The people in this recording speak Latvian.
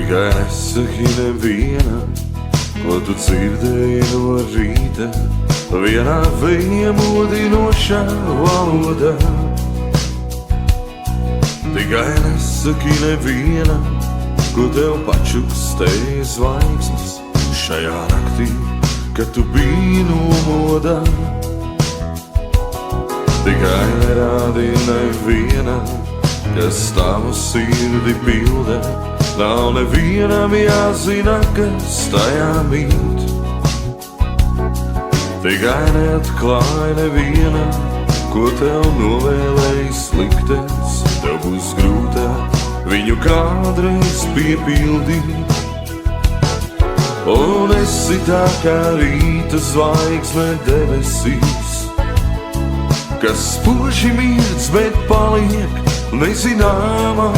Tikai nesaki nevienam, ko tu dzirdēji no rīta, vienā viņa modinošā valodā. Tikai nesaki nevienam, ko tev pačukstēja zvaigznes šajā naktī, kad tu biji nomodā. Tikai nerādi nevienam, kas tavu sirdi pilda, nav nevienam jāzina, kas tajā mīt. Tikai neatklāj nevienam, ko tev novēlējis liktenis, tev būs grūtāk viņu kādreiz piepildīt. Un esi tā kā rīta zvaigzne debesīs, kas spoži mirdz, bet paliek nezināmā